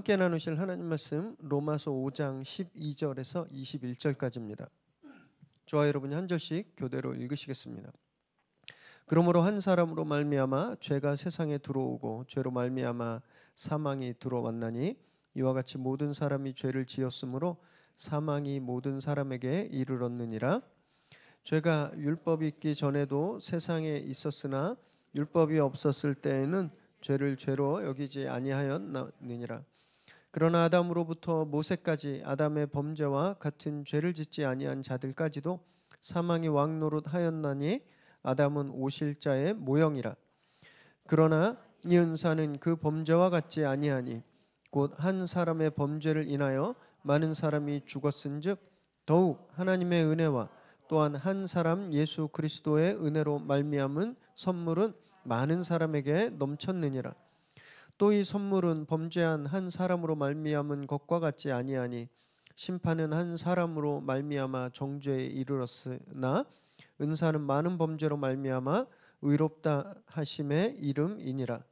함께 나누실 하나님 말씀 로마서 5장 12절에서 21절까지입니다. 저와 여러분이 한 절씩 교대로 읽으시겠습니다. 그러므로 한 사람으로 말미암아 죄가 세상에 들어오고 죄로 말미암아 사망이 들어왔나니 이와 같이 모든 사람이 죄를 지었으므로 사망이 모든 사람에게 이르렀느니라. 죄가 율법이 있기 전에도 세상에 있었으나 율법이 없었을 때에는 죄를 죄로 여기지 아니하였느니라. 그러나 아담으로부터 모세까지 아담의 범죄와 같은 죄를 짓지 아니한 자들까지도 사망이 왕노릇하였나니 아담은 오실 자의 모형이라. 그러나 이 은사는 그 범죄와 같지 아니하니 곧 한 사람의 범죄를 인하여 많은 사람이 죽었은즉 더욱 하나님의 은혜와 또한 한 사람 예수 그리스도의 은혜로 말미암은 선물은 많은 사람에게 넘쳤느니라. 또 이 선물은 범죄한 한 사람으로 말미암은 것과 같지 아니하니 심판은 한 사람으로 말미암아 정죄에 이르렀으나 은사는 많은 범죄로 말미암아 의롭다 하심의 이름이니라.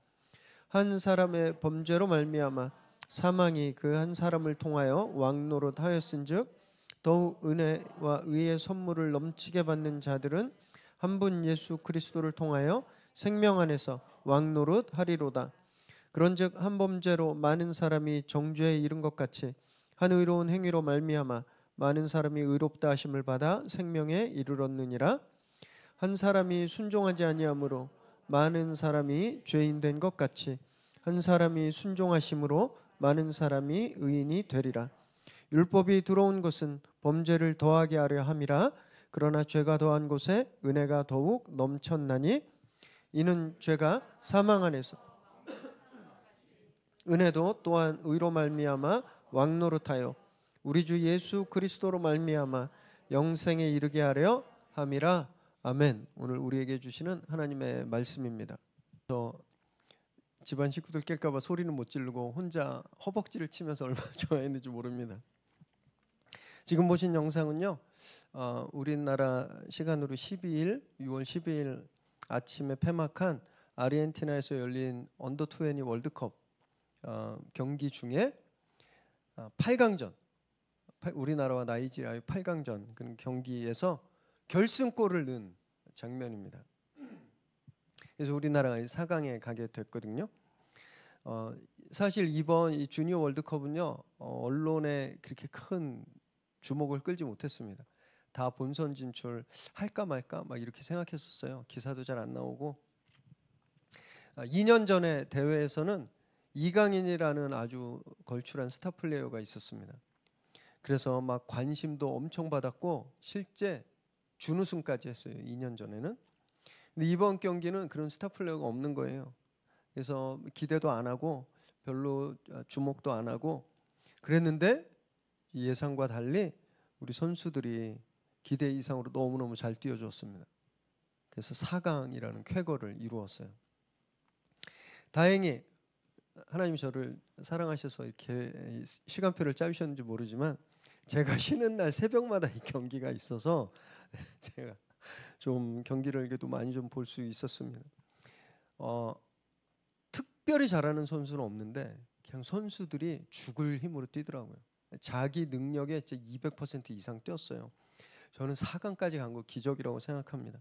한 사람의 범죄로 말미암아 사망이 그 한 사람을 통하여 왕노릇하였은즉 더욱 은혜와 의의 선물을 넘치게 받는 자들은 한 분 예수 그리스도를 통하여 생명 안에서 왕노릇하리로다. 그런즉 한 범죄로 많은 사람이 정죄에 이른 것 같이 한 의로운 행위로 말미암아 많은 사람이 의롭다 하심을 받아 생명에 이르렀느니라. 한 사람이 순종하지 아니함으로 많은 사람이 죄인 된 것 같이 한 사람이 순종하심으로 많은 사람이 의인이 되리라. 율법이 들어온 것은 범죄를 더하게 하려 함이라. 그러나 죄가 더한 곳에 은혜가 더욱 넘쳤나니 이는 죄가 사망 안에서 은혜도 또한 의로 말미암아 왕노릇하여 우리 주 예수 그리스도로 말미암아 영생에 이르게 하려 함이라. 아멘. 오늘 우리에게 주시는 하나님의 말씀입니다. 집안 식구들 깰까 봐 소리는 못 지르고 혼자 허벅지를 치면서 얼마나 좋아했는지 모릅니다. 지금 보신 영상은요, 우리나라 시간으로 6월 12일 아침에 폐막한 아르헨티나에서 열린 언더20 월드컵 경기 중에 8강전, 우리나라와 나이지리아의 8강전 그 경기에서 결승골을 넣은 장면입니다. 그래서 우리나라가 4강에 가게 됐거든요. 사실 이번 이 주니어 월드컵은요, 언론에 그렇게 큰 주목을 끌지 못했습니다. 다 본선 진출 할까 말까 막 이렇게 생각했었어요. 기사도 잘 안 나오고. 2년 전에 대회에서는 이강인이라는 아주 걸출한 스타 플레이어가 있었습니다. 그래서 막 관심도 엄청 받았고 실제 준우승까지 했어요. 2년 전에는. 근데 이번 경기는 그런 스타 플레이어가 없는 거예요. 그래서 기대도 안 하고 별로 주목도 안 하고 그랬는데 예상과 달리 우리 선수들이 기대 이상으로 너무너무 잘 뛰어줬습니다. 그래서 4강이라는 쾌거를 이루었어요. 다행히 하나님이 저를 사랑하셔서 이렇게 시간표를 짜주셨는지 모르지만 제가 쉬는 날 새벽마다 이 경기가 있어서 제가 좀 경기를 그래도 많이 좀 볼 수 있었습니다. 특별히 잘하는 선수는 없는데 그냥 선수들이 죽을 힘으로 뛰더라고요. 자기 능력의 200% 이상 뛰었어요. 저는 4강까지 간 거 기적이라고 생각합니다.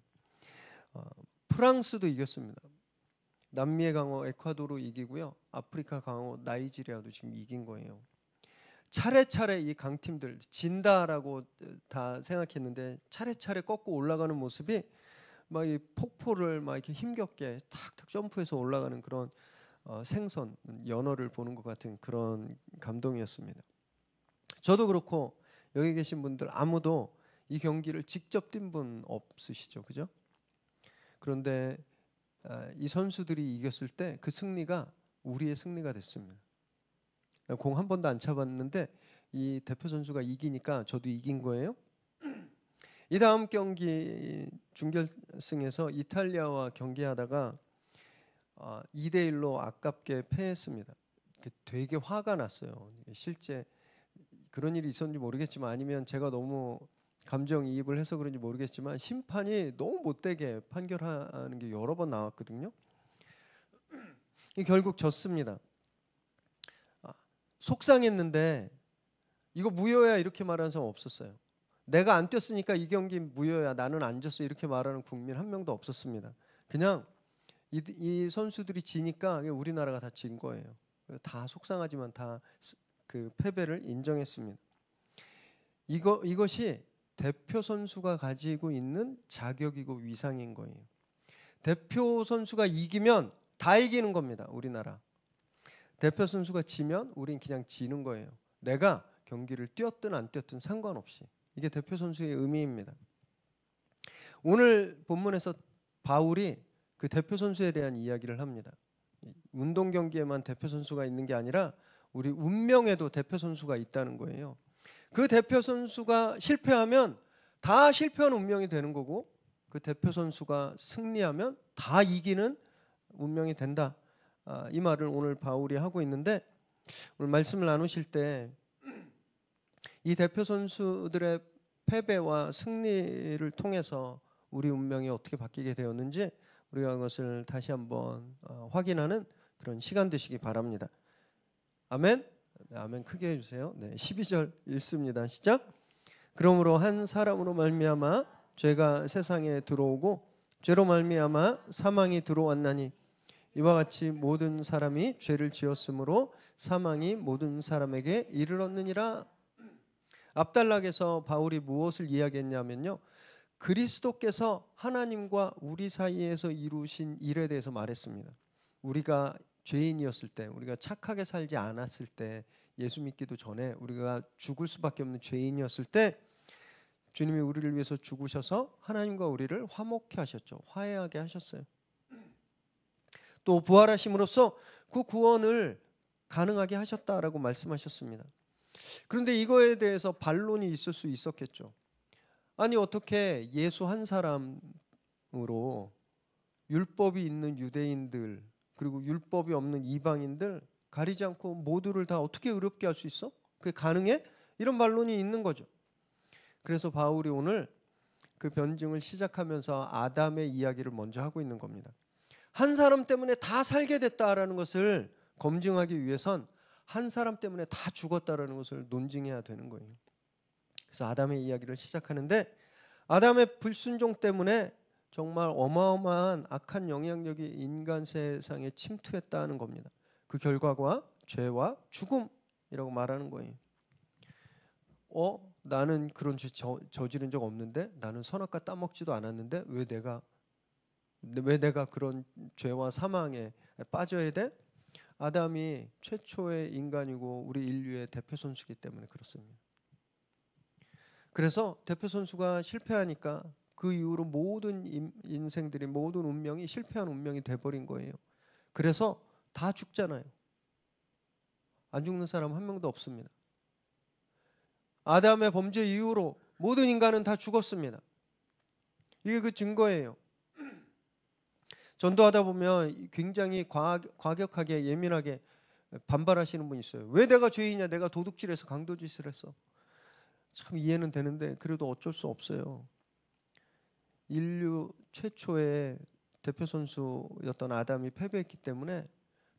프랑스도 이겼습니다. 남미의 강호 에콰도르 이기고요. 아프리카 강호 나이지리아도 지금 이긴 거예요. 차례차례 이 강팀들 진다라고 다 생각했는데 차례차례 꺾고 올라가는 모습이 막 이 폭포를 막 이렇게 힘겹게 탁탁 점프해서 올라가는 그런 생선 연어를 보는 것 같은 그런 감동이었습니다. 저도 그렇고 여기 계신 분들 아무도 이 경기를 직접 뛴 분 없으시죠, 그죠? 그런데 이 선수들이 이겼을 때 그 승리가 우리의 승리가 됐습니다. 공 한 번도 안 차봤는데 이 대표 선수가 이기니까 저도 이긴 거예요. 이 다음 경기 준결승에서 이탈리아와 경기하다가 2대1로 아깝게 패했습니다. 되게 화가 났어요. 실제 그런 일이 있었는지 모르겠지만 아니면 제가 너무 감정이입을 해서 그런지 모르겠지만 심판이 너무 못되게 판결하는 게 여러 번 나왔거든요. 결국 졌습니다. 속상했는데 이거 무효야 이렇게 말하는 사람 없었어요. 내가 안 뛰었으니까 이 경기 무효야, 나는 안 졌어 이렇게 말하는 국민 한 명도 없었습니다. 그냥 이 선수들이 지니까 우리나라가 다 진 거예요. 다 속상하지만 다 그 패배를 인정했습니다. 이것이 대표 선수가 가지고 있는 자격이고 위상인 거예요. 대표 선수가 이기면 다 이기는 겁니다. 우리나라. 대표 선수가 지면 우린 그냥 지는 거예요. 내가 경기를 뛰었든 안 뛰었든 상관없이. 이게 대표 선수의 의미입니다. 오늘 본문에서 바울이 그 대표 선수에 대한 이야기를 합니다. 운동 경기에만 대표 선수가 있는 게 아니라 우리 운명에도 대표 선수가 있다는 거예요. 그 대표 선수가 실패하면 다 실패한 운명이 되는 거고, 그 대표 선수가 승리하면 다 이기는 운명이 된다. 이 말을 오늘 바울이 하고 있는데, 오늘 말씀을 나누실 때 이 대표 선수들의 패배와 승리를 통해서 우리 운명이 어떻게 바뀌게 되었는지 우리가 그것을 다시 한번 확인하는 그런 시간 되시기 바랍니다. 아멘. 네, 아멘 크게 해주세요. 네, 12절 읽습니다. 시작. 그러므로 한 사람으로 말미암아 죄가 세상에 들어오고 죄로 말미암아 사망이 들어왔나니 이와 같이 모든 사람이 죄를 지었으므로 사망이 모든 사람에게 이르렀느니라. 앞단락에서 바울이 무엇을 이야기했냐면요, 그리스도께서 하나님과 우리 사이에서 이루신 일에 대해서 말했습니다. 우리가 죄인이었을 때, 우리가 착하게 살지 않았을 때, 예수 믿기도 전에 우리가 죽을 수밖에 없는 죄인이었을 때 주님이 우리를 위해서 죽으셔서 하나님과 우리를 화목케 하셨죠. 화해하게 하셨어요. 또 부활하심으로써 그 구원을 가능하게 하셨다라고 말씀하셨습니다. 그런데 이거에 대해서 반론이 있을 수 있었겠죠. 아니 어떻게 예수 한 사람으로 율법이 있는 유대인들 그리고 율법이 없는 이방인들 가리지 않고 모두를 다 어떻게 의롭게 할 수 있어? 그게 가능해? 이런 반론이 있는 거죠. 그래서 바울이 오늘 그 변증을 시작하면서 아담의 이야기를 먼저 하고 있는 겁니다. 한 사람 때문에 다 살게 됐다라는 것을 검증하기 위해선 한 사람 때문에 다 죽었다라는 것을 논증해야 되는 거예요. 그래서 아담의 이야기를 시작하는데, 아담의 불순종 때문에 정말 어마어마한 악한 영향력이 인간 세상에 침투했다는 겁니다. 그 결과가 죄와 죽음이라고 말하는 거예요. 나는 그런 죄 저지른 적 없는데, 나는 선악과 따먹지도 않았는데 왜 내가 그런 죄와 사망에 빠져야 돼? 아담이 최초의 인간이고 우리 인류의 대표 선수이기 때문에 그렇습니다. 그래서 대표 선수가 실패하니까 그 이후로 모든 인생들이, 모든 운명이 실패한 운명이 돼버린 거예요. 그래서 다 죽잖아요. 안 죽는 사람 한 명도 없습니다. 아담의 범죄 이후로 모든 인간은 다 죽었습니다. 이게 그 증거예요. 전도하다 보면 굉장히 과격하게 예민하게 반발하시는 분이 있어요. 왜 내가 죄인이냐? 내가 도둑질해서 강도짓을 했어. 참 이해는 되는데 그래도 어쩔 수 없어요. 인류 최초의 대표 선수였던 아담이 패배했기 때문에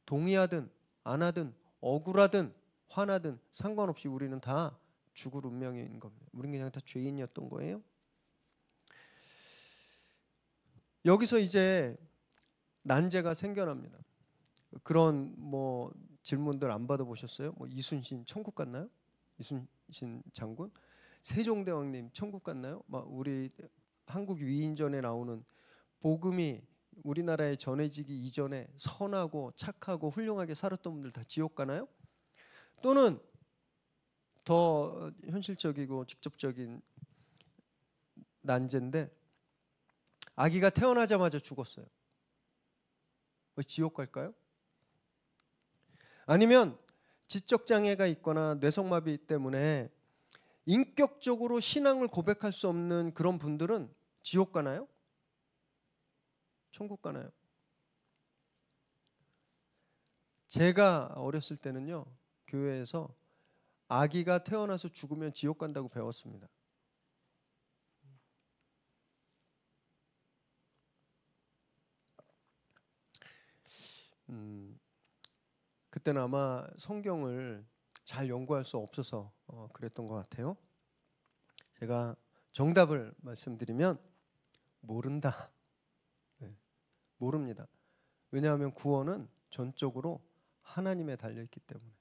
동의하든 안 하든 억울하든 화나든 상관없이 우리는 다 죽을 운명인 겁니다. 우리는 그냥 다 죄인이었던 거예요. 여기서 이제 난제가 생겨납니다. 그런 질문들 안 받아보셨어요? 이순신 천국 갔나요? 이순신 장군? 세종대왕님 천국 갔나요? 우리 한국 위인전에 나오는 복음이 우리나라에 전해지기 이전에 선하고 착하고 훌륭하게 살았던 분들 다 지옥 가나요? 또는 더 현실적이고 직접적인 난제인데, 아기가 태어나자마자 죽었어요. 지옥 갈까요? 아니면 지적 장애가 있거나 뇌성마비 때문에 인격적으로 신앙을 고백할 수 없는 그런 분들은 지옥 가나요? 천국 가나요? 제가 어렸을 때는요, 교회에서 아기가 태어나서 죽으면 지옥 간다고 배웠습니다. 그때는 아마 성경을 잘 연구할 수 없어서 그랬던 것 같아요. 제가 정답을 말씀드리면 모른다. 네, 모릅니다. 왜냐하면 구원은 전적으로 하나님에 달려있기 때문에.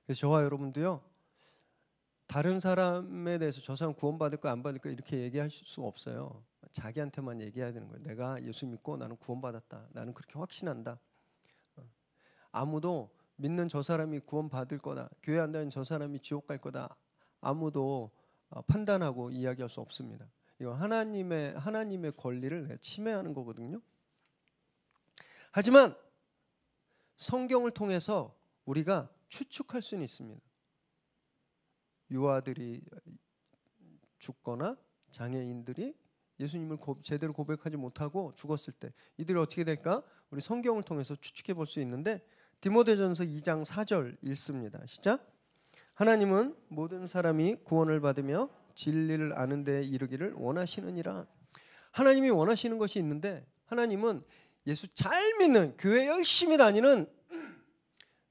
그래서 저와 여러분도요, 다른 사람에 대해서 저 사람 구원받을까 안 받을까 이렇게 얘기하실 수 없어요. 자기한테만 얘기해야 되는 거예요. 내가 예수 믿고 나는 구원받았다. 나는 그렇게 확신한다. 아무도 믿는 저 사람이 구원받을 거다, 교회 안 다니는 저 사람이 지옥 갈 거다, 아무도 판단하고 이야기할 수 없습니다. 이건 하나님의 권리를 침해하는 거거든요. 하지만 성경을 통해서 우리가 추측할 수는 있습니다. 유아들이 죽거나 장애인들이 예수님을 제대로 고백하지 못하고 죽었을 때 이들이 어떻게 될까? 우리 성경을 통해서 추측해 볼 수 있는데, 디모데전서 2장 4절 읽습니다. 시작. 하나님은 모든 사람이 구원을 받으며 진리를 아는 데에 이르기를 원하시느니라. 하나님이 원하시는 것이 있는데, 하나님은 예수 잘 믿는, 교회 열심히 다니는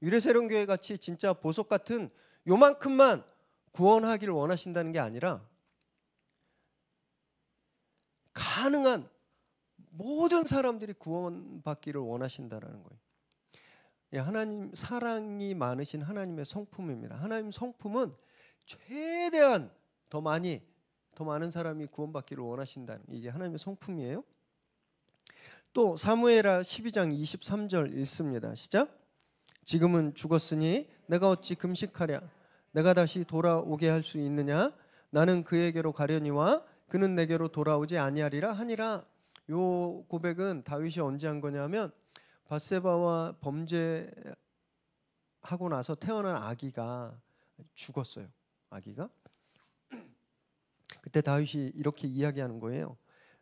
유래새로운교회 같이 진짜 보석 같은 요만큼만 구원하기를 원하신다는 게 아니라 가능한 모든 사람들이 구원받기를 원하신다라는 거예요. 하나님 사랑이 많으신 하나님의 성품입니다. 하나님 성품은 최대한 더 많은 사람이 구원받기를 원하신다는, 이게 하나님의 성품이에요. 또 사무엘하 12장 23절 읽습니다. 시작. 지금은 죽었으니 내가 어찌 금식하랴. 내가 다시 돌아오게 할 수 있느냐. 나는 그에게로 가려니와 그는 내게로 돌아오지 아니하리라 하니라. 요 고백은 다윗이 언제 한 거냐면, 밧세바와 범죄하고 나서 태어난 아기가 죽었어요. 아기가. 그때 다윗이 이렇게 이야기하는 거예요.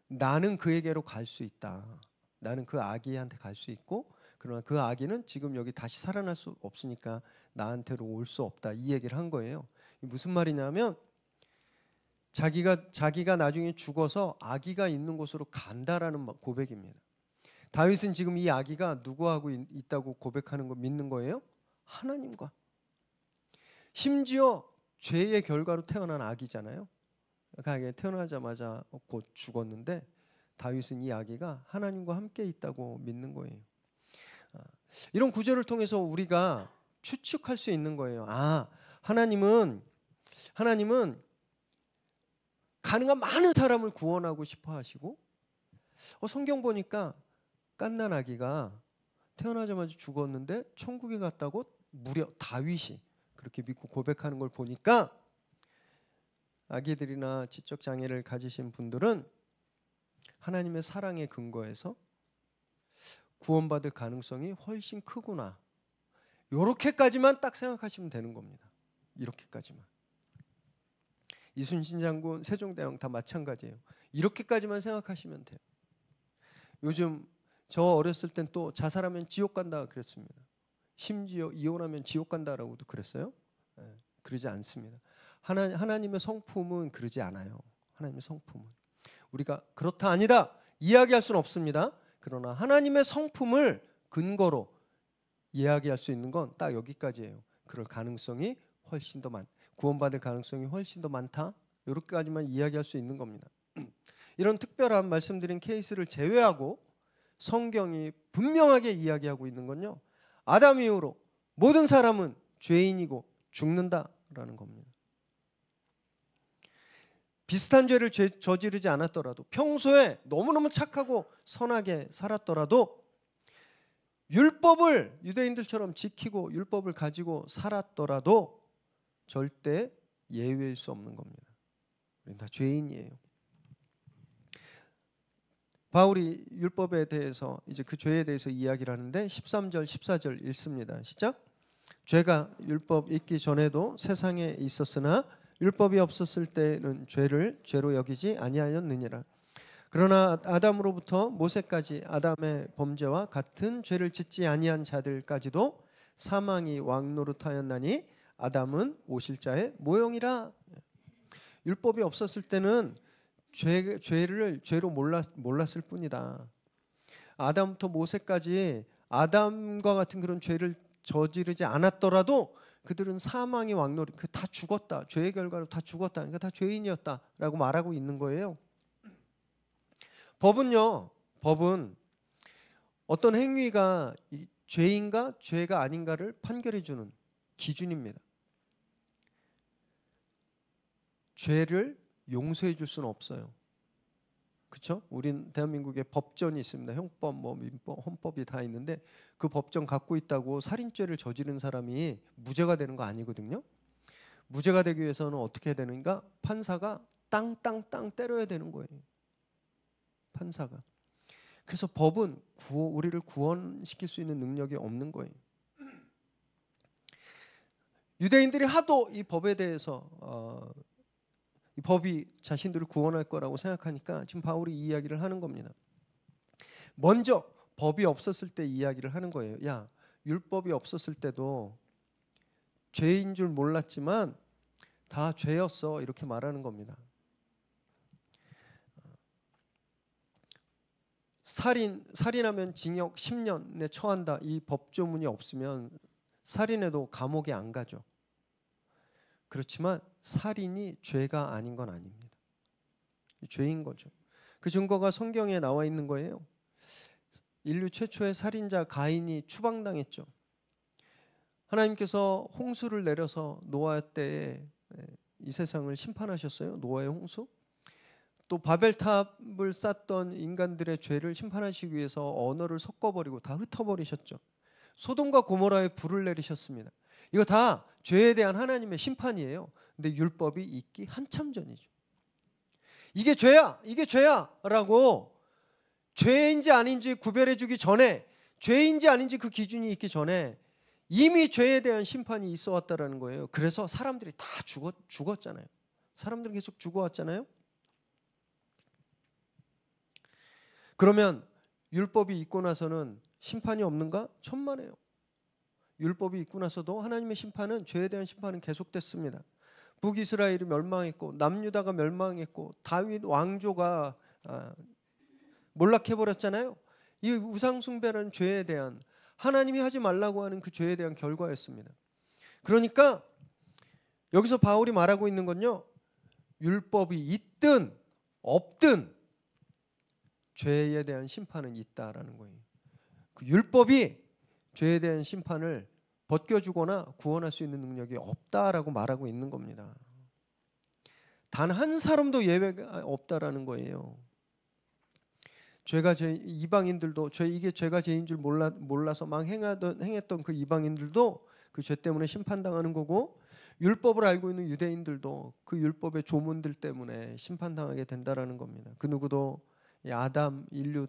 나는 그에게로 갈 수 있다. 나는 그 아기한테 갈 수 있고, 그러나 그 아기는 지금 여기 다시 살아날 수 없으니까 나한테로 올 수 없다. 이 얘기를 한 거예요. 무슨 말이냐면, 자기가 나중에 죽어서 아기가 있는 곳으로 간다라는 고백입니다. 다윗은 지금 이 아기가 누구하고 있다고 고백하는 거 믿는 거예요? 하나님과. 심지어 죄의 결과로 태어난 아기잖아요. 그러니까 태어나자마자 곧 죽었는데 다윗은 이 아기가 하나님과 함께 있다고 믿는 거예요. 이런 구절을 통해서 우리가 추측할 수 있는 거예요. 하나님은 가능한 많은 사람을 구원하고 싶어 하시고, 성경 보니까 갓난 아기가 태어나자마자 죽었는데 천국에 갔다고 무려 다윗이 그렇게 믿고 고백하는 걸 보니까, 아기들이나 지적 장애를 가지신 분들은 하나님의 사랑의 근거에서 구원받을 가능성이 훨씬 크구나, 이렇게까지만 딱 생각하시면 되는 겁니다. 이렇게까지만. 이순신 장군, 세종대왕 다 마찬가지예요. 이렇게까지만 생각하시면 돼요. 요즘 저 어렸을 땐 또 자살하면 지옥 간다 그랬습니다. 심지어 이혼하면 지옥 간다라고도 그랬어요. 그러지 않습니다. 하나님의 성품은 그러지 않아요. 하나님의 성품은 우리가 그렇다 아니다 이야기할 수는 없습니다. 그러나 하나님의 성품을 근거로 이야기할 수 있는 건 딱 여기까지예요. 그럴 가능성이 훨씬 더 구원받을 가능성이 훨씬 더 많다, 이렇게까지만 이야기할 수 있는 겁니다. 이런 특별한 말씀드린 케이스를 제외하고 성경이 분명하게 이야기하고 있는 건요, 아담 이후로 모든 사람은 죄인이고 죽는다라는 겁니다. 비슷한 죄를 저지르지 않았더라도, 평소에 너무너무 착하고 선하게 살았더라도, 율법을 유대인들처럼 지키고 율법을 가지고 살았더라도 절대 예외일 수 없는 겁니다. 우리는 다 죄인이에요. 바울이 율법에 대해서, 이제 그 죄에 대해서 이야기를 하는데 13절 14절 읽습니다. 시작. 죄가 율법 있기 전에도 세상에 있었으나 율법이 없었을 때는 죄를 죄로 여기지 아니하였느니라. 그러나 아담으로부터 모세까지 아담의 범죄와 같은 죄를 짓지 아니한 자들까지도 사망이 왕노릇하였나니 아담은 오실자의 모형이라. 율법이 없었을 때는 죄를 죄로 몰랐을 뿐이다. 아담부터 모세까지 아담과 같은 그런 죄를 저지르지 않았더라도 그들은 사망의 왕노릇, 다 죽었다. 죄의 결과로 다 죽었다. 그러니까 다 죄인이었다라고 말하고 있는 거예요. 법은 어떤 행위가 죄인가 죄가 아닌가를 판결해 주는 기준입니다. 죄를 용서해 줄 수는 없어요. 그렇죠? 우린 대한민국에 법전이 있습니다. 형법, 민법, 헌법이 다 있는데 그 법전 갖고 있다고 살인죄를 저지른 사람이 무죄가 되는 거 아니거든요. 무죄가 되기 위해서는 어떻게 해야 되는가? 판사가 땅 때려야 되는 거예요. 판사가. 그래서 법은 우리를 구원시킬 수 있는 능력이 없는 거예요. 유대인들이 하도 이 법에 대해서 이 법이 자신들을 구원할 거라고 생각하니까 지금 바울이 이 이야기를 하는 겁니다. 먼저 법이 없었을 때 이야기를 하는 거예요. 야, 율법이 없었을 때도 죄인 줄 몰랐지만 다 죄였어, 이렇게 말하는 겁니다. 살인하면 징역 10년에 처한다, 이 법조문이 없으면 살인해도 감옥에 안 가죠. 그렇지만 살인이 죄가 아닌 건 아닙니다. 죄인 거죠. 그 증거가 성경에 나와 있는 거예요. 인류 최초의 살인자 가인이 추방당했죠. 하나님께서 홍수를 내려서 노아 때에 이 세상을 심판하셨어요. 노아의 홍수. 또 바벨탑을 쌓던 인간들의 죄를 심판하시기 위해서 언어를 섞어버리고 다 흩어버리셨죠. 소돔과 고모라에 불을 내리셨습니다. 이거 다 죄에 대한 하나님의 심판이에요. 근데 율법이 있기 한참 전이죠. 이게 죄야, 이게 죄야 라고 죄인지 아닌지 구별해주기 전에, 죄인지 아닌지 그 기준이 있기 전에 이미 죄에 대한 심판이 있어 왔다라는 거예요. 그래서 사람들이 다 죽었잖아요. 사람들은 계속 죽어왔잖아요. 그러면 율법이 있고 나서는 심판이 없는가? 천만에요. 율법이 있고 나서도 하나님의 심판은, 죄에 대한 심판은 계속됐습니다. 북이스라엘이 멸망했고 남유다가 멸망했고 다윗 왕조가 몰락해버렸잖아요. 이 우상숭배라는 죄에 대한, 하나님이 하지 말라고 하는 그 죄에 대한 결과였습니다. 그러니까 여기서 바울이 말하고 있는 건요, 율법이 있든 없든 죄에 대한 심판은 있다라는 거예요. 그 율법이 죄에 대한 심판을 벗겨주거나 구원할 수 있는 능력이 없다라고 말하고 있는 겁니다. 단 한 사람도 예외가 없다라는 거예요. 이방인들도 이게 죄가 죄인 줄 몰라서 막 행했던 그 이방인들도 그 죄 때문에 심판당하는 거고, 율법을 알고 있는 유대인들도 그 율법의 조문들 때문에 심판당하게 된다라는 겁니다. 그 누구도 아담, 인류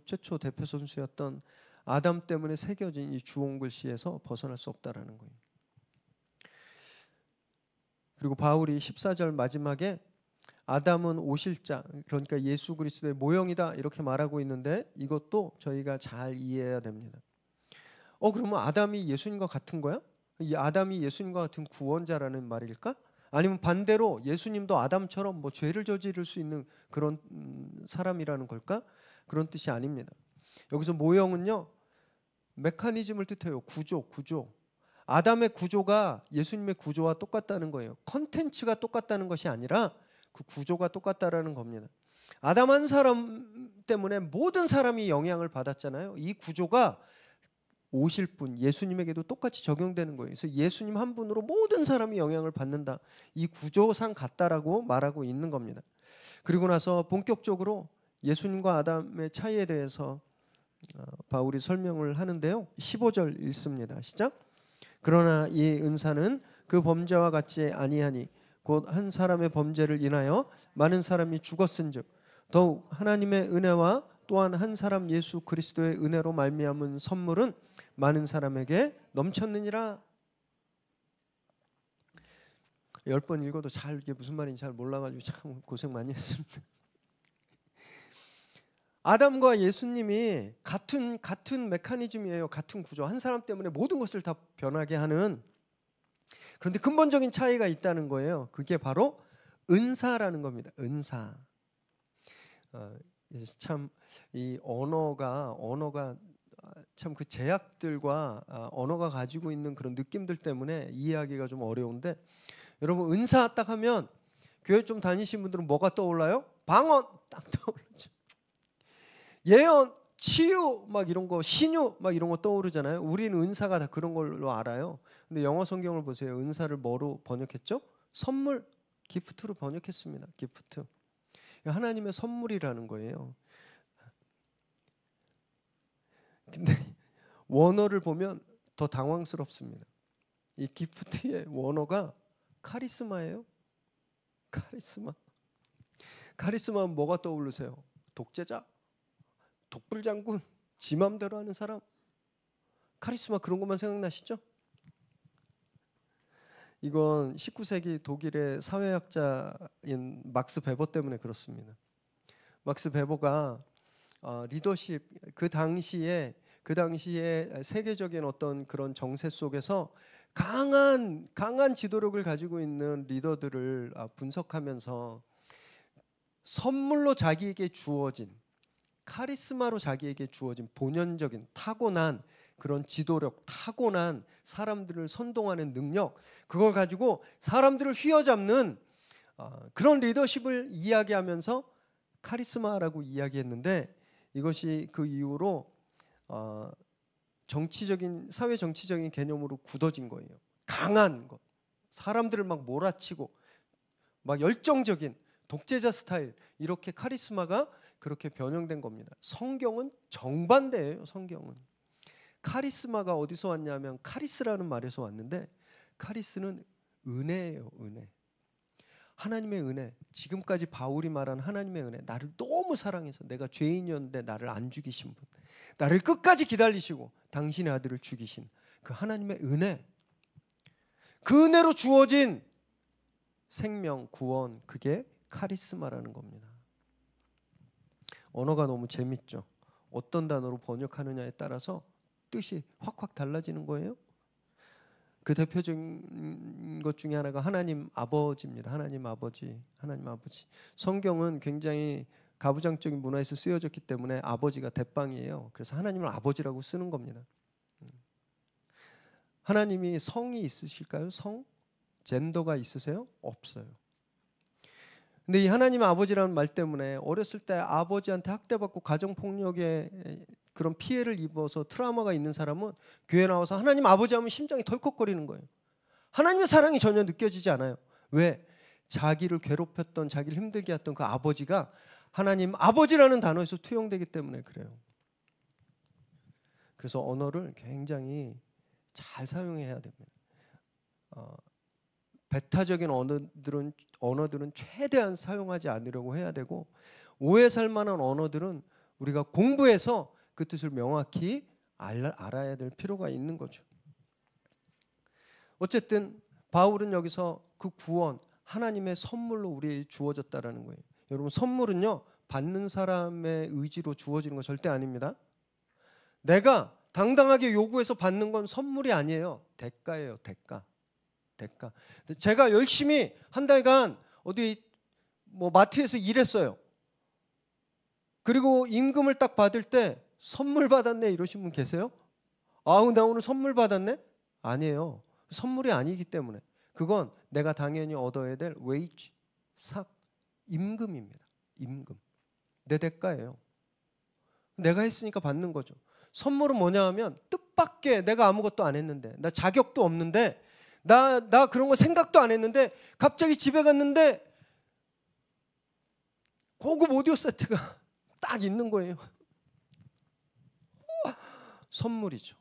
최초 대표 선수였던 아담 때문에 새겨진 이 주홍 글씨에서 벗어날 수 없다라는 거예요. 그리고 바울이 14절 마지막에 아담은 오실자, 그러니까 예수 그리스도의 모형이다, 이렇게 말하고 있는데 이것도 저희가 잘 이해해야 됩니다. 그러면 아담이 예수님과 같은 거야? 이 아담이 예수님과 같은 구원자라는 말일까? 아니면 반대로 예수님도 아담처럼 죄를 저지를 수 있는 그런 사람이라는 걸까? 그런 뜻이 아닙니다. 여기서 모형은요, 메커니즘을 뜻해요. 구조. 아담의 구조가 예수님의 구조와 똑같다는 거예요. 컨텐츠가 똑같다는 것이 아니라 그 구조가 똑같다라는 겁니다. 아담 한 사람 때문에 모든 사람이 영향을 받았잖아요. 이 구조가 오실 분 예수님에게도 똑같이 적용되는 거예요. 그래서 예수님 한 분으로 모든 사람이 영향을 받는다. 이 구조상 같다라고 말하고 있는 겁니다. 그리고 나서 본격적으로 예수님과 아담의 차이에 대해서 바울이 설명을 하는데요. 15절 읽습니다. 시작. 그러나 이 은사는 그 범죄와 같지 아니하니 곧 한 사람의 범죄를 인하여 많은 사람이 죽었은즉 더욱 하나님의 은혜와 또한 한 사람 예수 그리스도의 은혜로 말미암은 선물은 많은 사람에게 넘쳤느니라. 10번 읽어도 잘 이게 무슨 말인지 잘 몰라가지고 참 고생 많이 했습니다. 아담과 예수님이 같은 메커니즘이에요. 같은 구조. 한 사람 때문에 모든 것을 다 변하게 하는. 그런데 근본적인 차이가 있다는 거예요. 그게 바로 은사라는 겁니다. 은사. 참 이 언어가 참 그 제약들과 언어가 가지고 있는 그런 느낌들 때문에 이해하기가 좀 어려운데, 여러분 은사 딱 하면 교회 좀 다니신 분들은 뭐가 떠올라요? 방언 딱 떠오르죠. 예언, 치유 막 이런 거, 신유 막 이런 거 떠오르잖아요. 우리는 은사가 다 그런 걸로 알아요. 근데 영어 성경을 보세요. 은사를 뭐로 번역했죠? 선물, 기프트로 번역했습니다. 기프트. 하나님의 선물이라는 거예요. 근데 원어를 보면 더 당황스럽습니다. 이 기프트의 원어가 카리스마예요. 카리스마. 카리스마는 뭐가 떠오르세요? 독재자, 독불장군, 지 맘대로 하는 사람. 카리스마 그런 것만 생각나시죠? 이건 19세기 독일의 사회학자인 막스 베버 때문에 그렇습니다. 막스 베버가 리더십, 그 당시에 세계적인 어떤 그런 정세 속에서 강한 지도력을 가지고 있는 리더들을 분석하면서 선물로 자기에게 주어진, 카리스마로 자기에게 주어진 본연적인 타고난 그런 지도력, 타고난 사람들을 선동하는 능력, 그걸 가지고 사람들을 휘어잡는 그런 리더십을 이야기하면서 카리스마라고 이야기했는데, 이것이 그 이후로 사회 정치적인 개념으로 굳어진 거예요. 강한 것, 사람들을 막 몰아치고 막 열정적인 독재자 스타일, 이렇게 카리스마가 그렇게 변형된 겁니다. 성경은 정반대예요. 성경은 카리스마가 어디서 왔냐면 카리스라는 말에서 왔는데, 카리스는 은혜예요. 은혜. 하나님의 은혜. 지금까지 바울이 말한 하나님의 은혜. 나를 너무 사랑해서, 내가 죄인이었는데 나를 안 죽이신 분, 나를 끝까지 기다리시고 당신의 아들을 죽이신 그 하나님의 은혜, 그 은혜로 주어진 생명, 구원, 그게 카리스마라는 겁니다. 언어가 너무 재밌죠. 어떤 단어로 번역하느냐에 따라서 뜻이 확확 달라지는 거예요. 그 대표적인 것 중에 하나가 하나님 아버지입니다. 하나님 아버지, 하나님 아버지. 성경은 굉장히 가부장적인 문화에서 쓰여졌기 때문에 아버지가 대빵이에요. 그래서 하나님을 아버지라고 쓰는 겁니다. 하나님이 성이 있으실까요? 성? 젠더가 있으세요? 없어요. 근데 이 하나님 아버지라는 말 때문에 어렸을 때 아버지한테 학대받고 가정폭력에 그런 피해를 입어서 트라우마가 있는 사람은 교회 나와서 하나님 아버지 하면 심장이 덜컥거리는 거예요. 하나님의 사랑이 전혀 느껴지지 않아요. 왜? 자기를 괴롭혔던, 자기를 힘들게 했던 그 아버지가 하나님 아버지라는 단어에서 투영되기 때문에 그래요. 그래서 언어를 굉장히 잘 사용해야 됩니다. 배타적인 언어들은 최대한 사용하지 않으려고 해야 되고, 오해 살 만한 언어들은 우리가 공부해서 그 뜻을 명확히 알아야 될 필요가 있는 거죠. 어쨌든 바울은 여기서 그 구원, 하나님의 선물로 우리에게 주어졌다라는 거예요. 여러분, 선물은요 받는 사람의 의지로 주어지는 거 절대 아닙니다. 내가 당당하게 요구해서 받는 건 선물이 아니에요. 대가예요. 대가. 제가 열심히 한 달간 어디 마트에서 일했어요. 그리고 임금을 딱 받을 때 선물 받았네 이러신 분 계세요? 아우, 나 오늘 선물 받았네? 아니에요. 선물이 아니기 때문에 그건 내가 당연히 얻어야 될 웨이지, 임금입니다. 임금. 내 대가예요. 내가 했으니까 받는 거죠. 선물은 뭐냐 하면 뜻밖의, 내가 아무것도 안 했는데, 나 자격도 없는데, 나 그런 거 생각도 안 했는데 갑자기 집에 갔는데 고급 오디오 세트가 딱 있는 거예요. 선물이죠.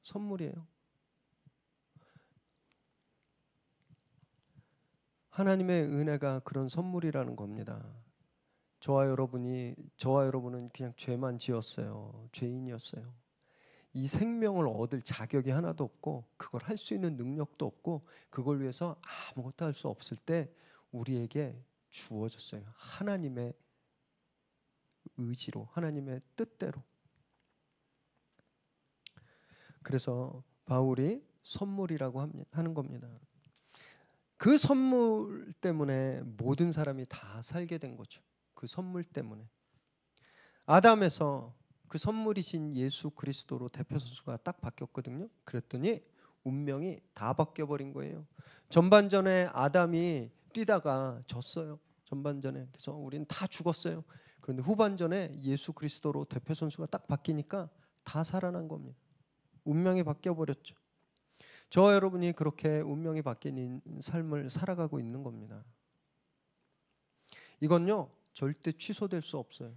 선물이에요. 하나님의 은혜가 그런 선물이라는 겁니다. 저와 여러분은 그냥 죄만 지었어요. 죄인이었어요. 이 생명을 얻을 자격이 하나도 없고, 그걸 할 수 있는 능력도 없고, 그걸 위해서 아무것도 할 수 없을 때 우리에게 주어졌어요. 하나님의 의지로, 하나님의 뜻대로. 그래서 바울이 선물이라고 하는 겁니다. 그 선물 때문에 모든 사람이 다 살게 된 거죠. 그 선물 때문에. 아담에서 그 선물이신 예수 그리스도로 대표 선수가 딱 바뀌었거든요. 그랬더니 운명이 다 바뀌어버린 거예요. 전반전에 아담이 뛰다가 졌어요. 전반전에. 그래서 우리는 다 죽었어요. 그런데 후반전에 예수 그리스도로 대표 선수가 딱 바뀌니까 다 살아난 겁니다. 운명이 바뀌어버렸죠. 저와 여러분이 그렇게 운명이 바뀐 삶을 살아가고 있는 겁니다. 이건요, 절대 취소될 수 없어요.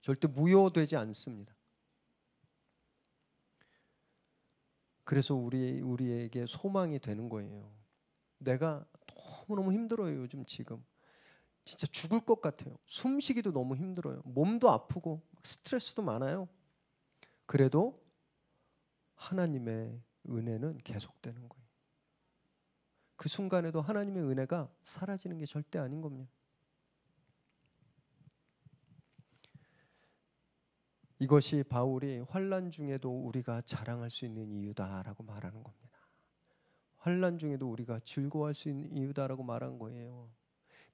절대 무효되지 않습니다. 그래서 우리에게 소망이 되는 거예요. 내가 너무너무 힘들어요. 요즘 지금 진짜 죽을 것 같아요. 숨쉬기도 너무 힘들어요. 몸도 아프고 스트레스도 많아요. 그래도 하나님의 은혜는 계속되는 거예요. 그 순간에도 하나님의 은혜가 사라지는 게 절대 아닌 겁니다. 이것이 바울이 환난 중에도 우리가 자랑할 수 있는 이유다라고 말하는 겁니다. 환난 중에도 우리가 즐거워할 수 있는 이유다라고 말한 거예요.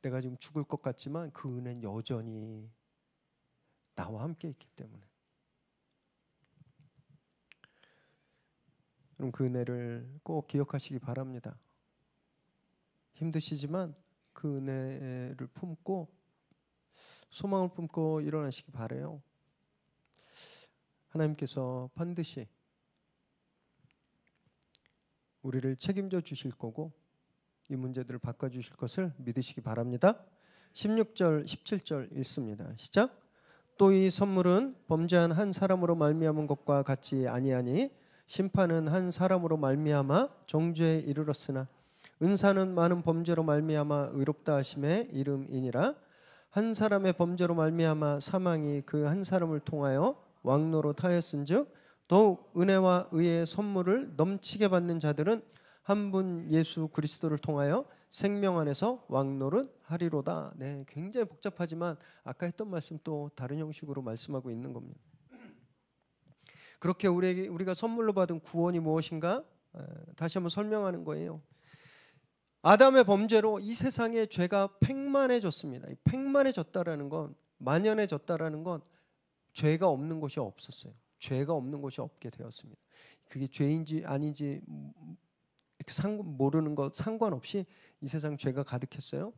내가 지금 죽을 것 같지만 그 은혜는 여전히 나와 함께 있기 때문에. 그럼 그 은혜를 꼭 기억하시기 바랍니다. 힘드시지만 그 은혜를 품고 소망을 품고 일어나시기 바라요. 하나님께서 반드시 우리를 책임져 주실 거고 이 문제들을 바꿔주실 것을 믿으시기 바랍니다. 16절 17절 읽습니다. 시작. 또 이 선물은 범죄한 한 사람으로 말미암은 것과 같지 아니하니 심판은 한 사람으로 말미암아 정죄에 이르렀으나 은사는 많은 범죄로 말미암아 의롭다 하심의 이름이니라. 한 사람의 범죄로 말미암아 사망이 그 한 사람을 통하여 왕노로 타였은즉 더욱 은혜와 의의 선물을 넘치게 받는 자들은 한 분 예수 그리스도를 통하여 생명 안에서 왕노릇 하리로다. 네, 굉장히 복잡하지만 아까 했던 말씀 또 다른 형식으로 말씀하고 있는 겁니다. 그렇게 우리가 선물로 받은 구원이 무엇인가? 다시 한번 설명하는 거예요. 아담의 범죄로 이 세상의 죄가 팽만해졌습니다. 팽만해졌다라는 건, 만연해졌다라는 건 죄가 없는 곳이 없었어요. 죄가 없는 곳이 없게 되었습니다. 그게 죄인지 아닌지 모르는 것 상관없이 이 세상 죄가 가득했어요.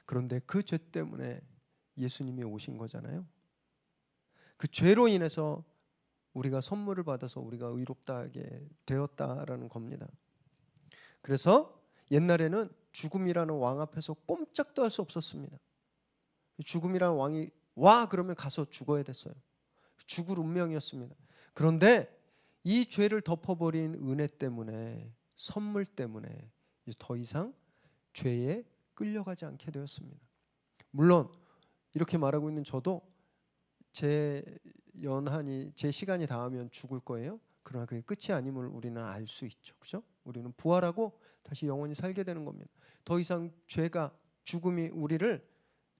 그런데 그 죄 때문에 예수님이 오신 거잖아요. 그 죄로 인해서 우리가 선물을 받아서 우리가 의롭다하게 되었다라는 겁니다. 그래서 옛날에는 죽음이라는 왕 앞에서 꼼짝도 할 수 없었습니다. 죽음이라는 왕이 와 그러면 가서 죽어야 됐어요. 죽을 운명이었습니다. 그런데 이 죄를 덮어버린 은혜 때문에, 선물 때문에 이제 더 이상 죄에 끌려가지 않게 되었습니다. 물론 이렇게 말하고 있는 저도 제 시간이 닿으면 죽을 거예요. 그러나 그게 끝이 아님을 우리는 알 수 있죠. 그렇죠? 우리는 부활하고 다시 영원히 살게 되는 겁니다. 더 이상 죄가, 죽음이 우리를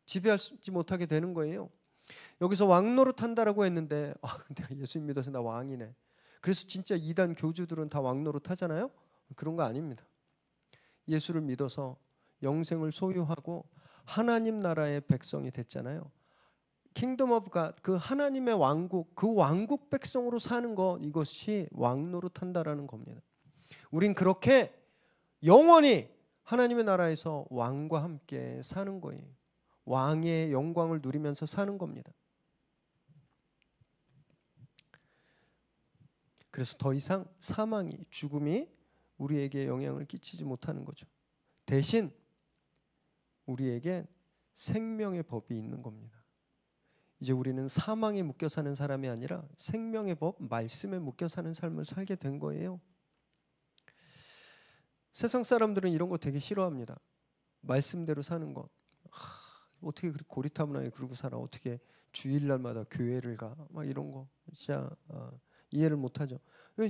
지배하지 못하게 되는 거예요. 여기서 왕노릇 한다라고 했는데 내가 예수님 믿어서 나 왕이네. 그래서 진짜 이단 교주들은 다 왕노릇 하잖아요. 그런 거 아닙니다. 예수를 믿어서 영생을 소유하고 하나님 나라의 백성이 됐잖아요. 킹덤 오브 갓, 그 하나님의 왕국, 그 왕국 백성으로 사는 것, 이것이 왕노릇 한다라는 겁니다. 우린 그렇게 영원히 하나님의 나라에서 왕과 함께 사는 거예요. 왕의 영광을 누리면서 사는 겁니다. 그래서 더 이상 사망이, 죽음이 우리에게 영향을 끼치지 못하는 거죠. 대신 우리에게 생명의 법이 있는 겁니다. 이제 우리는 사망에 묶여 사는 사람이 아니라 생명의 법, 말씀에 묶여 사는 삶을 살게 된 거예요. 세상 사람들은 이런 거 되게 싫어합니다. 말씀대로 사는 것. 어떻게 그렇게 고리타분하게 그러고 살아? 어떻게 주일날마다 교회를 가? 막 이런 거 진짜 이해를 못하죠.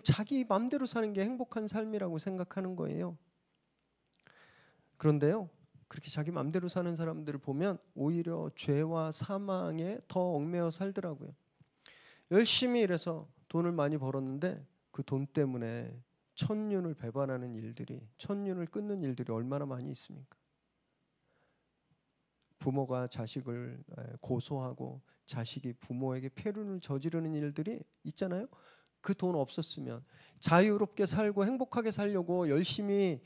자기 마음대로 사는 게 행복한 삶이라고 생각하는 거예요. 그런데요, 그렇게 자기 마음대로 사는 사람들을 보면 오히려 죄와 사망에 더 얽매여 살더라고요. 열심히 일해서 돈을 많이 벌었는데 그 돈 때문에 천륜을 배반하는 일들이, 천륜을 끊는 일들이 얼마나 많이 있습니까? 부모가 자식을 고소하고 자식이 부모에게 폐륜을 저지르는 일들이 있잖아요. 그 돈 없었으면 자유롭게 살고 행복하게 살려고 열심히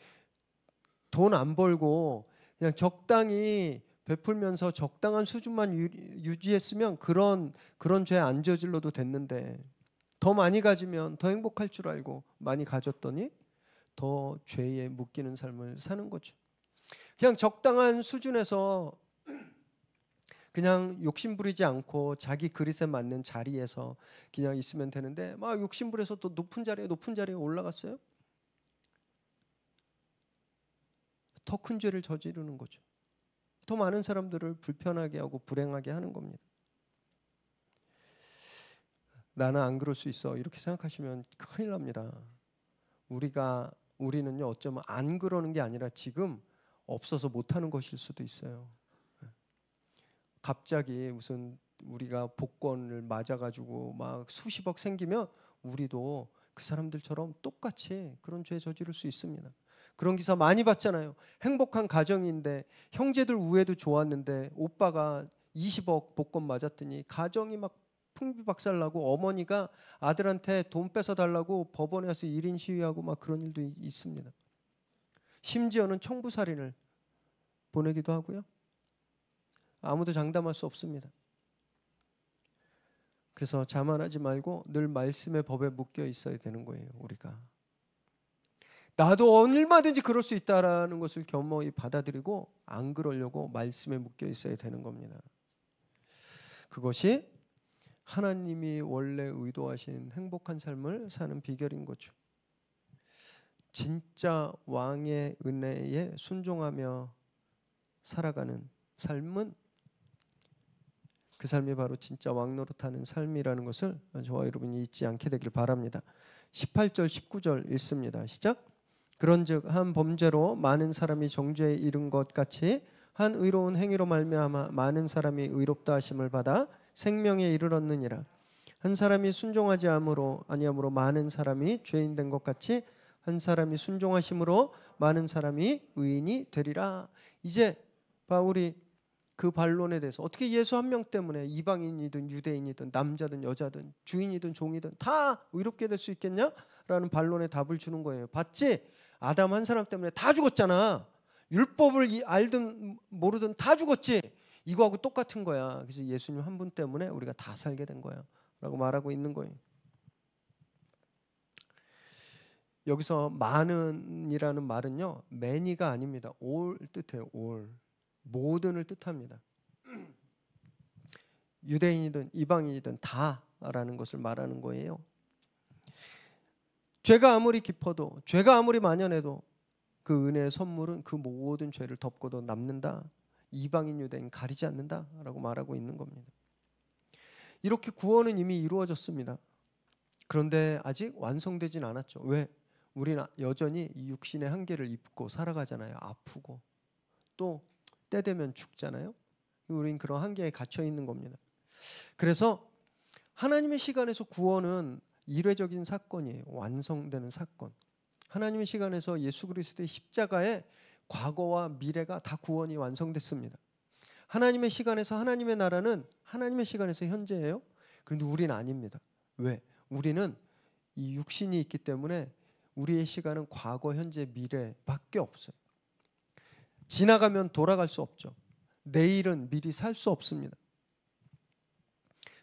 돈 안 벌고 그냥 적당히 베풀면서 적당한 수준만 유지했으면 그런 죄 안 저질러도 됐는데, 더 많이 가지면 더 행복할 줄 알고 많이 가졌더니 더 죄에 묶이는 삶을 사는 거죠. 그냥 적당한 수준에서 그냥 욕심부리지 않고 자기 그릇에 맞는 자리에서 그냥 있으면 되는데, 막 욕심부려서 또 높은 자리에 올라갔어요. 더 큰 죄를 저지르는 거죠. 더 많은 사람들을 불편하게 하고 불행하게 하는 겁니다. 나는 안 그럴 수 있어 이렇게 생각하시면 큰일 납니다. 우리는요, 어쩌면 안 그러는 게 아니라 지금 없어서 못하는 것일 수도 있어요. 갑자기 무슨 우리가 복권을 맞아가지고 막 수십억 생기면 우리도 그 사람들처럼 똑같이 그런 죄 저지를 수 있습니다. 그런 기사 많이 봤잖아요. 행복한 가정인데 형제들 우애도 좋았는데 오빠가 20억 복권 맞았더니 가정이 막 풍비박살나고 어머니가 아들한테 돈 뺏어달라고 법원에 와서 1인 시위하고 막 그런 일도 있습니다. 심지어는 청부살인을 보내기도 하고요. 아무도 장담할 수 없습니다. 그래서 자만하지 말고 늘 말씀의 법에 묶여 있어야 되는 거예요. 우리가 나도 얼마든지 그럴 수 있다라는 것을 겸허히 받아들이고 안 그러려고 말씀에 묶여 있어야 되는 겁니다. 그것이 하나님이 원래 의도하신 행복한 삶을 사는 비결인 거죠. 진짜 왕의 은혜에 순종하며 살아가는 삶은, 그 삶이 바로 진짜 왕 노릇하는 삶이라는 것을 저와 여러분이 잊지 않게 되길 바랍니다. 18절 19절 읽습니다. 시작. 그런즉 한 범죄로 많은 사람이 정죄에 이른 것 같이 한 의로운 행위로 말미암아 많은 사람이 의롭다 하심을 받아 생명에 이르렀느니라. 한 사람이 순종하지 아니함으로 많은 사람이 죄인 된 것 같이 한 사람이 순종하심으로 많은 사람이 의인이 되리라. 이제 바울이 그 반론에 대해서 어떻게 예수 한 명 때문에 이방인이든 유대인이든 남자든 여자든 주인이든 종이든 다 의롭게 될 수 있겠냐라는 반론에 답을 주는 거예요. 봤지? 아담 한 사람 때문에 다 죽었잖아. 율법을 알든 모르든 다 죽었지. 이거하고 똑같은 거야. 그래서 예수님 한 분 때문에 우리가 다 살게 된 거야 라고 말하고 있는 거예요. 여기서 많은이라는 말은요, many가 아닙니다. all 뜻해요. all. 모든을 뜻합니다. 유대인이든 이방인이든 다라는 것을 말하는 거예요. 죄가 아무리 깊어도, 죄가 아무리 만연해도 그 은혜의 선물은 그 모든 죄를 덮고도 남는다. 이방인 유대인 가리지 않는다라고 말하고 있는 겁니다. 이렇게 구원은 이미 이루어졌습니다. 그런데 아직 완성되진 않았죠. 왜? 우리는 여전히 이 육신의 한계를 입고 살아가잖아요. 아프고 또 때 되면 죽잖아요. 우린 그런 한계에 갇혀 있는 겁니다. 그래서 하나님의 시간에서 구원은 이례적인 사건이에요. 완성되는 사건. 하나님의 시간에서 예수 그리스도의 십자가에 과거와 미래가 다 구원이 완성됐습니다. 하나님의 시간에서 하나님의 나라는 하나님의 시간에서 현재예요. 그런데 우리는 아닙니다. 왜? 우리는 이 육신이 있기 때문에 우리의 시간은 과거, 현재, 미래밖에 없어요. 지나가면 돌아갈 수 없죠. 내일은 미리 살 수 없습니다.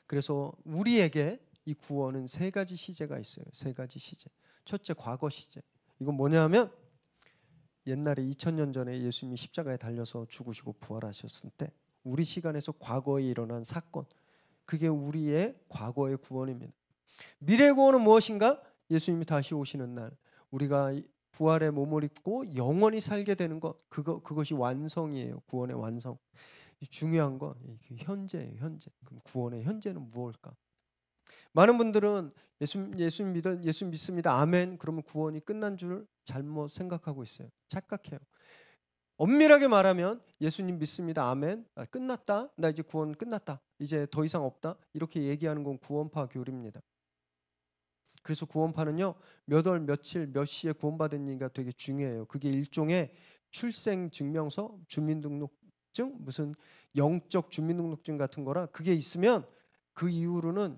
그래서 우리에게 이 구원은 세 가지 시제가 있어요. 세 가지 시제. 첫째, 과거 시제. 이건 뭐냐면 옛날에 2000년 전에 예수님이 십자가에 달려서 죽으시고 부활하셨을 때 우리 시간에서 과거에 일어난 사건, 그게 우리의 과거의 구원입니다. 미래의 구원은 무엇인가? 예수님이 다시 오시는 날 우리가 부활의 몸을 입고 영원히 살게 되는 것, 그것이 완성이에요. 구원의 완성. 중요한 건 현재예요. 현재. 그럼 구원의 현재는 무엇일까? 많은 분들은 예수 믿습니다. 아멘. 그러면 구원이 끝난 줄 잘못 생각하고 있어요. 착각해요. 엄밀하게 말하면 예수님 믿습니다. 아멘. 끝났다. 나 이제 구원 끝났다. 이제 더 이상 없다. 이렇게 얘기하는 건 구원파 교리입니다. 그래서 구원파는요, 몇 월 며칠 몇 시에 구원받은이가 되게 중요해요. 그게 일종의 출생증명서, 주민등록증, 무슨 영적 주민등록증 같은 거라 그게 있으면 그 이후로는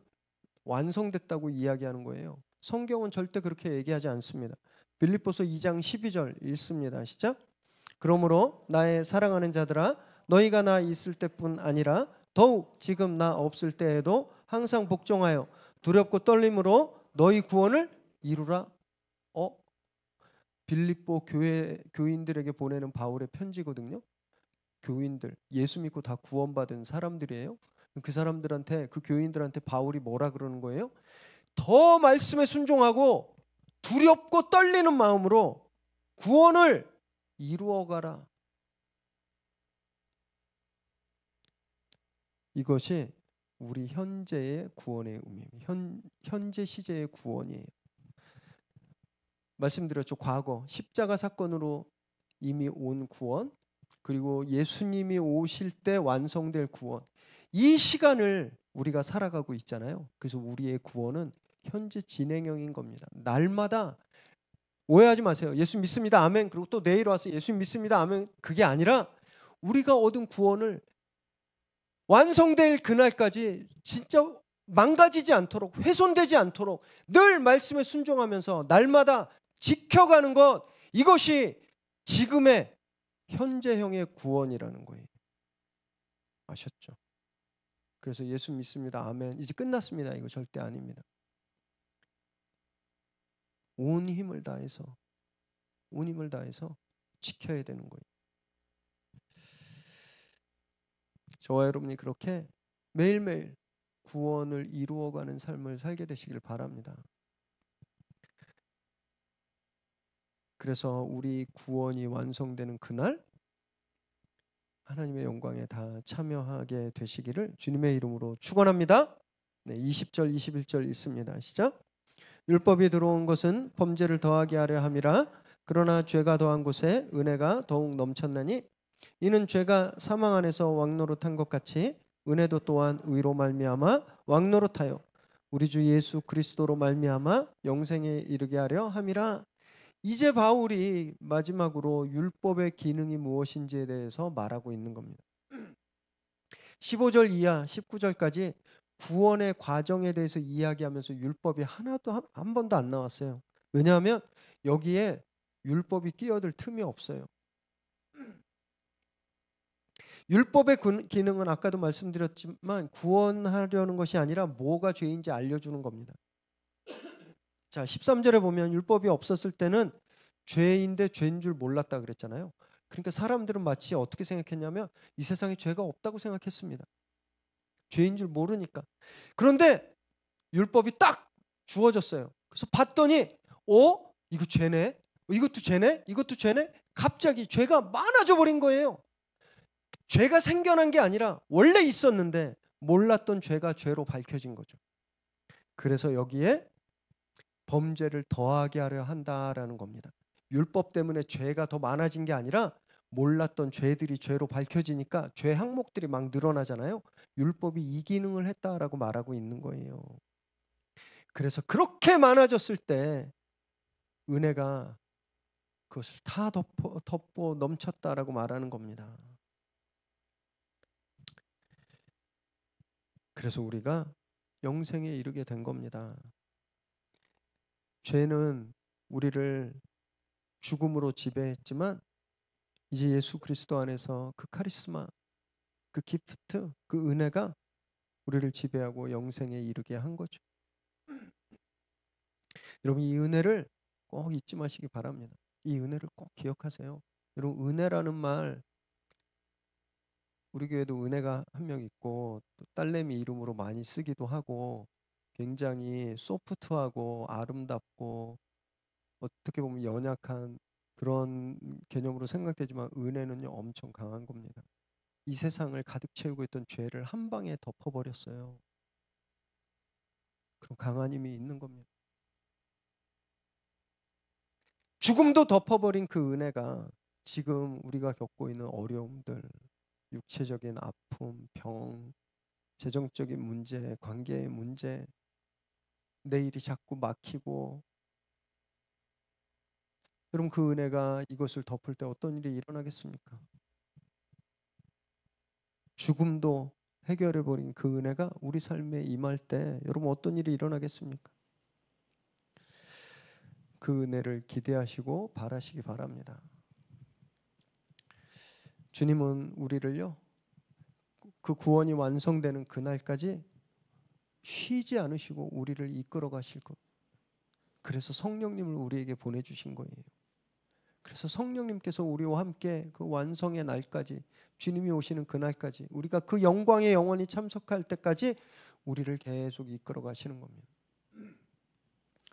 완성됐다고 이야기하는 거예요. 성경은 절대 그렇게 얘기하지 않습니다. 빌립보서 2장 12절 읽습니다. 시작. 그러므로 나의 사랑하는 자들아 너희가 나 있을 때뿐 아니라 더욱 지금 나 없을 때에도 항상 복종하여 두렵고 떨림으로 너희 구원을 이루라. 빌립보 교인들에게 보내는 바울의 편지거든요. 교인들, 예수 믿고 다 구원받은 사람들이에요. 그 사람들한테, 그 교인들한테 바울이 뭐라 그러는 거예요? 더 말씀에 순종하고 두렵고 떨리는 마음으로 구원을 이루어가라. 이것이 우리 현재의 구원의 의미입니다. 현재 시제의 구원이에요. 말씀드렸죠. 과거 십자가 사건으로 이미 온 구원, 그리고 예수님이 오실 때 완성될 구원, 이 시간을 우리가 살아가고 있잖아요. 그래서 우리의 구원은 현재 진행형인 겁니다. 날마다 오해하지 마세요. 예수 믿습니다. 아멘. 그리고 또 내일 와서 예수 믿습니다. 아멘. 그게 아니라 우리가 얻은 구원을 완성될 그날까지 진짜 망가지지 않도록, 훼손되지 않도록 늘 말씀에 순종하면서 날마다 지켜가는 것, 이것이 지금의 현재형의 구원이라는 거예요. 아셨죠? 그래서 예수 믿습니다. 아멘. 이제 끝났습니다. 이거 절대 아닙니다. 온 힘을 다해서 지켜야 되는 거예요. 저와 여러분이 그렇게 매일매일 구원을 이루어가는 삶을 살게 되시길 바랍니다. 그래서 우리 구원이 완성되는 그날 하나님의 영광에 다 참여하게 되시기를 주님의 이름으로 축원합니다. 네, 20절 21절 읽습니다. 시작. 율법이 들어온 것은 범죄를 더하게 하려 함이라. 그러나 죄가 더한 곳에 은혜가 더욱 넘쳤나니 이는 죄가 사망 안에서 왕노릇한 것 같이 은혜도 또한 의로 말미암아 왕노릇하여 우리 주 예수 그리스도로 말미암아 영생에 이르게 하려 함이라. 이제 바울이 마지막으로 율법의 기능이 무엇인지에 대해서 말하고 있는 겁니다. 15절 이하 19절까지 구원의 과정에 대해서 이야기하면서 율법이 하나도 한 번도 안 나왔어요. 왜냐하면 여기에 율법이 끼어들 틈이 없어요. 율법의 기능은 아까도 말씀드렸지만 구원하려는 것이 아니라 뭐가 죄인지 알려주는 겁니다. 자, 13절에 보면 율법이 없었을 때는 죄인데 죄인 줄 몰랐다 그랬잖아요. 그러니까 사람들은 마치 어떻게 생각했냐면 이 세상에 죄가 없다고 생각했습니다. 죄인 줄 모르니까. 그런데 율법이 딱 주어졌어요. 그래서 봤더니 이거 죄네? 이것도 죄네? 이것도 죄네? 갑자기 죄가 많아져 버린 거예요. 죄가 생겨난 게 아니라 원래 있었는데 몰랐던 죄가 죄로 밝혀진 거죠. 그래서 여기에 범죄를 더하게 하려 한다라는 겁니다. 율법 때문에 죄가 더 많아진 게 아니라 몰랐던 죄들이 죄로 밝혀지니까 죄 항목들이 막 늘어나잖아요. 율법이 이 기능을 했다라고 말하고 있는 거예요. 그래서 그렇게 많아졌을 때 은혜가 그것을 다 덮고 넘쳤다라고 말하는 겁니다. 그래서 우리가 영생에 이르게 된 겁니다. 죄는 우리를 죽음으로 지배했지만 이제 예수 그리스도 안에서 그 카리스마, 그 기프트, 그 은혜가 우리를 지배하고 영생에 이르게 한 거죠. 여러분 이 은혜를 꼭 잊지 마시기 바랍니다. 이 은혜를 꼭 기억하세요. 여러분 은혜라는 말 우리 교회도 은혜가 한 명 있고 또 딸내미 이름으로 많이 쓰기도 하고 굉장히 소프트하고 아름답고 어떻게 보면 연약한 그런 개념으로 생각되지만 은혜는요 엄청 강한 겁니다. 이 세상을 가득 채우고 있던 죄를 한 방에 덮어버렸어요. 그럼 강한 힘이 있는 겁니다. 죽음도 덮어버린 그 은혜가 지금 우리가 겪고 있는 어려움들, 육체적인 아픔, 병, 재정적인 문제, 관계의 문제, 내 일이 자꾸 막히고 여러분 그 은혜가 이것을 덮을 때 어떤 일이 일어나겠습니까? 죽음도 해결해 버린 그 은혜가 우리 삶에 임할 때 여러분 어떤 일이 일어나겠습니까? 그 은혜를 기대하시고 바라시기 바랍니다. 주님은 우리를요, 그 구원이 완성되는 그날까지 쉬지 않으시고 우리를 이끌어 가실 것. 그래서 성령님을 우리에게 보내주신 거예요. 그래서 성령님께서 우리와 함께 그 완성의 날까지, 주님이 오시는 그날까지, 우리가 그 영광에 영원히 참석할 때까지 우리를 계속 이끌어 가시는 겁니다.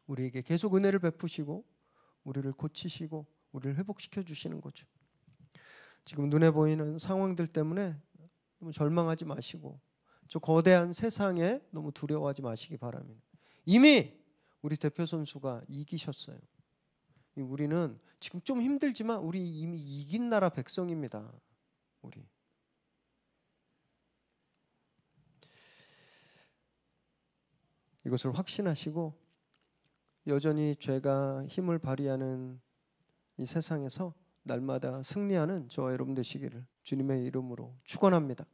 우리에게 계속 은혜를 베푸시고 우리를 고치시고 우리를 회복시켜 주시는 거죠. 지금 눈에 보이는 상황들 때문에 너무 절망하지 마시고 저 거대한 세상에 너무 두려워하지 마시기 바랍니다. 이미 우리 대표 선수가 이기셨어요. 우리는 지금 좀 힘들지만 우리 이미 이긴 나라 백성입니다. 우리. 이것을 확신하시고 여전히 죄가 힘을 발휘하는 이 세상에서 날마다 승리하는 저와 여러분 되시기를 주님의 이름으로 축원합니다.